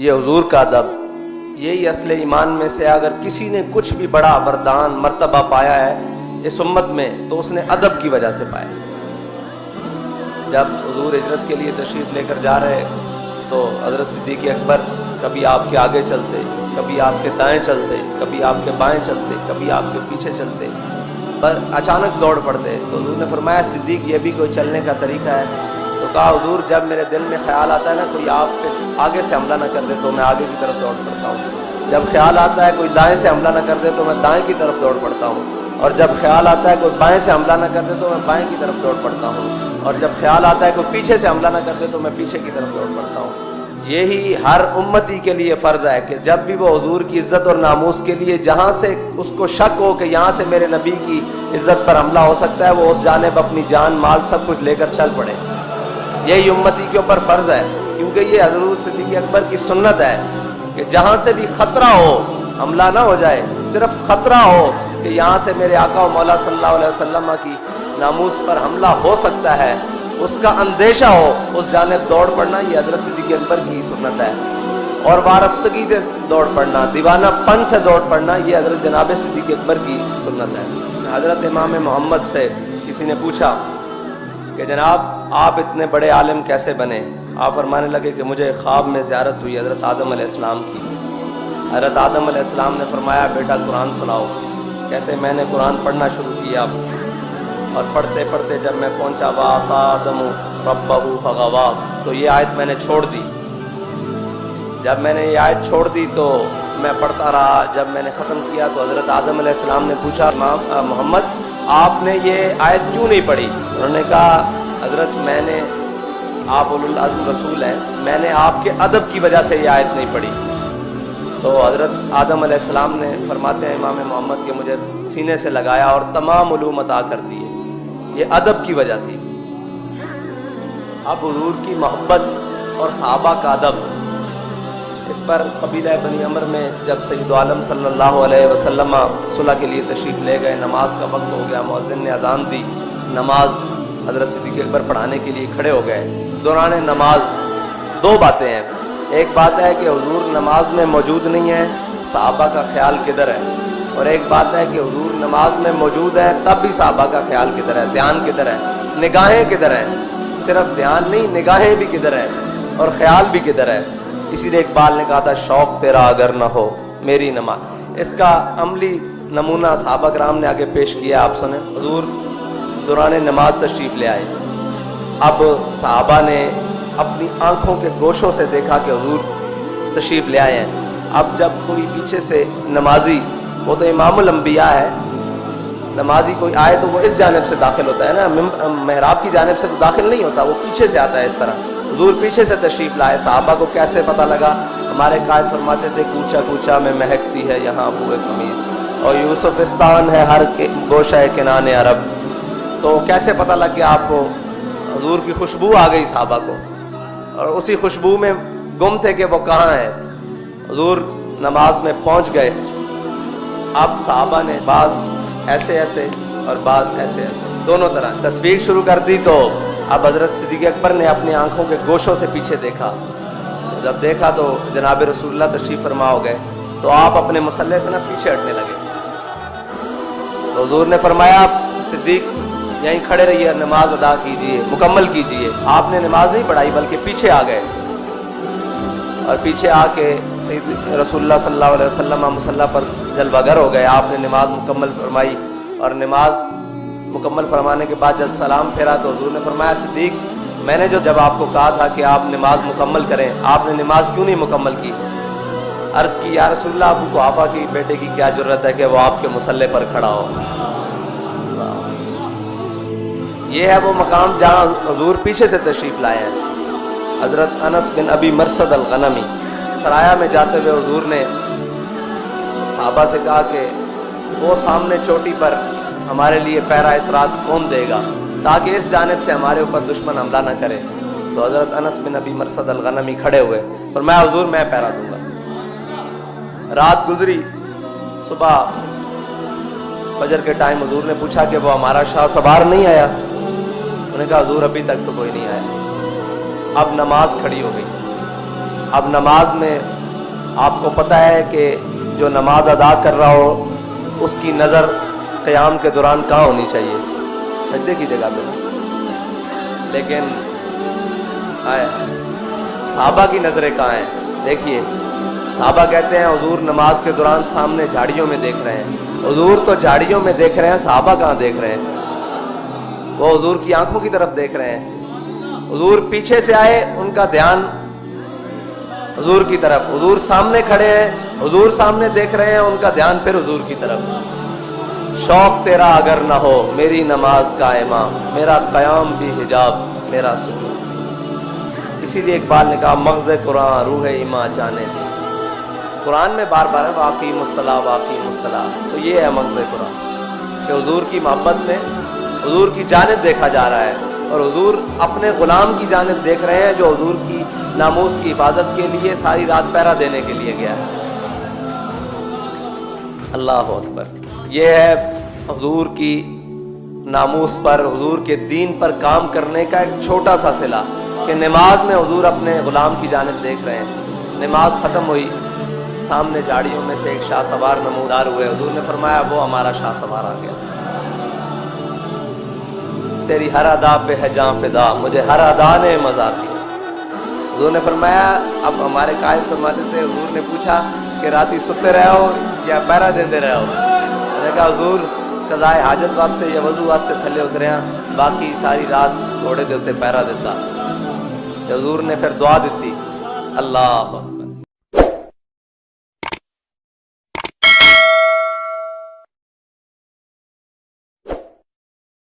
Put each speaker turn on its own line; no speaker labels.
یہ حضور کا ادب، یہی اصل ایمان میں سے اگر کسی نے کچھ بھی بڑا وردان مرتبہ پایا ہے اس امت میں تو اس نے ادب کی وجہ سے پایا۔ جب حضور ہجرت کے لیے تشریف لے کر جا رہے تو حضرت صدیق اکبر کبھی آپ کے آگے چلتے، کبھی آپ کے دائیں چلتے، کبھی آپ کے بائیں چلتے، کبھی آپ کے پیچھے چلتے، بس اچانک دوڑ پڑتے۔ تو حضور نے فرمایا صدیق یہ بھی کوئی چلنے کا طریقہ ہے؟ تو کہا حضور جب میرے دل میں خیال آتا ہے نا کوئی آپ پہ آگے سے حملہ نہ کر دے تو میں آگے کی طرف دوڑ پڑتا ہوں، جب خیال آتا ہے کوئی دائیں سے حملہ نہ کر دے تو میں دائیں کی طرف دوڑ پڑتا ہوں، اور جب خیال آتا ہے کوئی بائیں سے حملہ نہ کر دے تو میں بائیں کی طرف دوڑ پڑتا ہوں، اور جب خیال آتا ہے کوئی پیچھے سے حملہ نہ کر دے تو میں پیچھے کی طرف دوڑ پڑتا ہوں۔ یہی ہر امتی کے لیے فرض ہے کہ جب بھی وہ حضور کی عزت اور ناموس کے لیے جہاں سے اس کو شک ہو کہ یہاں سے میرے نبی کی عزت پر حملہ ہو سکتا ہے وہ اس جانب اپنی جان مال سب کچھ لے کر چل پڑے۔ یہی امتی کے اوپر فرض ہے، کیونکہ یہ حضرت صدیق اکبر کی سنت ہے کہ جہاں سے بھی خطرہ ہو، حملہ نہ ہو جائے، صرف خطرہ ہو کہ یہاں سے میرے آقا و مولا صلی اللہ علیہ وسلم کی ناموس پر حملہ ہو سکتا ہے، اس کا اندیشہ ہو، اس جانب دوڑ پڑنا یہ حضرت صدیق اکبر کی سنت ہے۔ اور وارفتگی سے دوڑ پڑنا، دیوانہ پن سے دوڑ پڑنا یہ حضرت جناب صدیق اکبر کی سنت ہے۔ حضرت امام محمد سے کسی نے پوچھا کہ جناب آپ اتنے بڑے عالم کیسے بنے؟ آپ فرمانے لگے کہ مجھے خواب میں زیارت ہوئی حضرت آدم علیہ السلام کی۔ حضرت آدم علیہ السلام نے فرمایا بیٹا قرآن سناؤ۔ کہتے میں نے قرآن پڑھنا شروع کیا، اور پڑھتے پڑھتے جب میں پہنچا وَعَصَىٰ آدَمُ رَبَّهُ فَغَوَىٰ تو یہ آیت میں نے چھوڑ دی۔ جب میں نے یہ آیت چھوڑ دی تو میں پڑھتا رہا، جب میں نے ختم کیا تو حضرت آدم علیہ السلام نے پوچھا امام محمد آپ نے یہ آیت کیوں نہیں پڑھی؟ انہوں نے کہا حضرت میں نے، آپ اولو العزم رسول ہیں، میں نے آپ کے ادب کی وجہ سے یہ آیت نہیں پڑھی۔ تو حضرت آدم علیہ السلام نے فرماتے ہیں امام محمد کے مجھے سینے سے لگایا اور تمام علوم عطا کر دیے، یہ ادب کی وجہ تھی۔ اب حضور کی محبت اور صحابہ کا ادب، اس پر قبیلہ بنی عمر میں جب سید عالم صلی اللہ علیہ وسلم صلح کے لیے تشریف لے گئے، نماز کا وقت ہو گیا، مؤذن نے اذان دی، نماز حضرت صدیق اکبر پڑھانے کے لیے کھڑے ہو گئے۔ دوران نماز دو باتیں ہیں، ایک بات ہے کہ حضور نماز میں موجود نہیں ہے، صحابہ کا خیال کدھر ہے، اور ایک بات ہے کہ حضور نماز میں موجود ہے تب بھی صحابہ کا خیال کدھر ہے، دھیان کدھر ہے، نگاہیں کدھر ہیں، صرف دھیان نہیں نگاہیں بھی کدھر ہیں اور خیال بھی کدھر ہے۔ اسی لیے اقبال نے کہا تھا شوق تیرا اگر نہ ہو میری نماز۔ اس کا عملی نمونہ صحابہ کرام نے آگے پیش کیا، آپ سنیں۔ حضور دوران نماز تشریف لے آئے، اب صحابہ نے اپنی آنکھوں کے گوشوں سے دیکھا کہ حضور تشریف لے آئے ہیں۔ اب جب کوئی پیچھے سے نمازی، وہ تو امام الانبیاء ہے، نمازی کوئی آئے تو وہ اس جانب سے داخل ہوتا ہے نا، محراب کی جانب سے تو داخل نہیں ہوتا، وہ پیچھے سے آتا ہے اس طرح۔ حضور پیچھے سے تشریف لائے، صحابہ کو کیسے پتہ لگا؟ ہمارے قائد فرماتے تھے کوچا کوچا میں مہکتی ہے یہاں بوئے قمیص، اور یوسفستان ہے ہر گوشہ کنان عرب۔ تو کیسے پتہ لگ گیا آپ کو؟ حضور کی خوشبو آ گئی صحابہ کو، اور اسی خوشبو میں گم تھے کہ وہ کہاں ہے۔ حضور نماز میں پہنچ گئے، اب صحابہ نے بعض ایسے ایسے اور بعض ایسے ایسے دونوں طرح تصویر شروع کر دی۔ تو اب حضرت صدیق اکبر نے اپنی آنکھوں کے گوشوں سے پیچھے دیکھا، جب دیکھا تو جناب رسول اللہ تشریف فرما ہو گئے، تو آپ اپنے مصلی سے نا پیچھے ہٹنے لگے۔ تو حضور نے فرمایا صدیق یہیں کھڑے رہیے اور نماز ادا کیجئے، مکمل کیجئے۔ آپ نے نماز نہیں پڑھائی بلکہ پیچھے آ گئے، اور پیچھے آ کے سید رسول اللہ صلی اللہ علیہ وسلم مصلی پر جلوہ گر ہو گئے۔ آپ نے نماز مکمل فرمائی، اور نماز مکمل فرمانے کے بعد جب سلام پھیرا تو حضور نے فرمایا صدیق میں نے جب آپ کو کہا تھا کہ آپ نماز مکمل کریں، آپ نے نماز کیوں نہیں مکمل کی؟ عرض کی یا رسول اللہ ابو قحافہ کی بیٹے کی کیا جرت ہے کہ وہ آپ کے مصلی پر کھڑا ہو۔ یہ ہے وہ مقام جہاں حضور پیچھے سے تشریف لائے ہیں۔ حضرت انس بن ابی مرثد الغنمی سرایہ میں جاتے ہوئے حضور نے صحابہ سے کہا کہ وہ سامنے چوٹی پر ہمارے لیے پہرا اس رات کون دے گا تاکہ اس جانب سے ہمارے اوپر دشمن حملہ نہ کرے؟ تو حضرت انس بن ابی مرثد الغنمی کھڑے ہوئے، فرمایا حضور میں پہرا دوں گا۔ رات گزری، صبح فجر کے ٹائم حضور نے پوچھا کہ وہ ہمارا شاہ سوار نہیں آیا؟ انہوں نے کہا حضور ابھی تک تو کوئی نہیں آیا۔ اب نماز کھڑی ہو گئی، اب نماز میں آپ کو پتہ ہے کہ جو نماز ادا کر رہا ہو اس کی نظر قیام کے دوران کہاں ہونی چاہیے؟ سجدے کی جگہ پہ. لیکن صحابہ کی نظریں کہاں ہیں؟ دیکھیے صحابہ کہتے ہیں حضور نماز کے دوران سامنے جھاڑیوں میں دیکھ رہے ہیں. حضور تو جھاڑیوں میں دیکھ رہے ہیں، صحابہ کہاں دیکھ رہے ہیں؟ وہ حضور کی آنکھوں کی طرف دیکھ رہے ہیں. حضور پیچھے سے آئے، ان کا دھیان حضور کی طرف. حضور سامنے کھڑے ہیں، حضور سامنے دیکھ رہے ہیں، ان کا دھیان پھر حضور کی طرف. شوق تیرا اگر نہ ہو میری نماز قائمہ، میرا قیام بھی حجاب میرا سجود. اسی لیے اقبال نے کہا مغز قرآن روح ایماں جانے دے. قرآن میں بار بار ہے واقیم الصلاۃ واقیم الصلاۃ. تو یہ ہے مغز قرآن کہ حضور کی محبت میں حضور کی جانب دیکھا جا رہا ہے، اور حضور اپنے غلام کی جانب دیکھ رہے ہیں جو حضور کی ناموس کی حفاظت کے لیے ساری رات پہرا دینے کے لیے گیا ہے. اللہ اکبر. یہ ہے حضور کی ناموس پر، حضور کے دین پر کام کرنے کا ایک چھوٹا سا صلہ کہ نماز میں حضور اپنے غلام کی جانب دیکھ رہے ہیں. نماز ختم ہوئی، سامنے جھاڑیوں میں سے ایک شاہ سوار نمودار ہوئے. حضور نے فرمایا وہ ہمارا شاہ سوار آ گیا. تیری ہر ادا پہ ہے جاں فدا، مجھے ہر ادا نے مزہ دیا. حضور نے فرمایا، اب ہمارے قائد فرماتے تھے، حضور نے پوچھا کہ راتی ستے رہے ہو یا پہرا دیندے رہے ہو؟ میں نے کہا حضور قضائے حاجت واسطے یا وضو واسطے تھلے اترے ہیں، باقی ساری رات گھوڑے دے اتنے پہرا دیتا. حضور نے پھر دعا دیتی، اللہ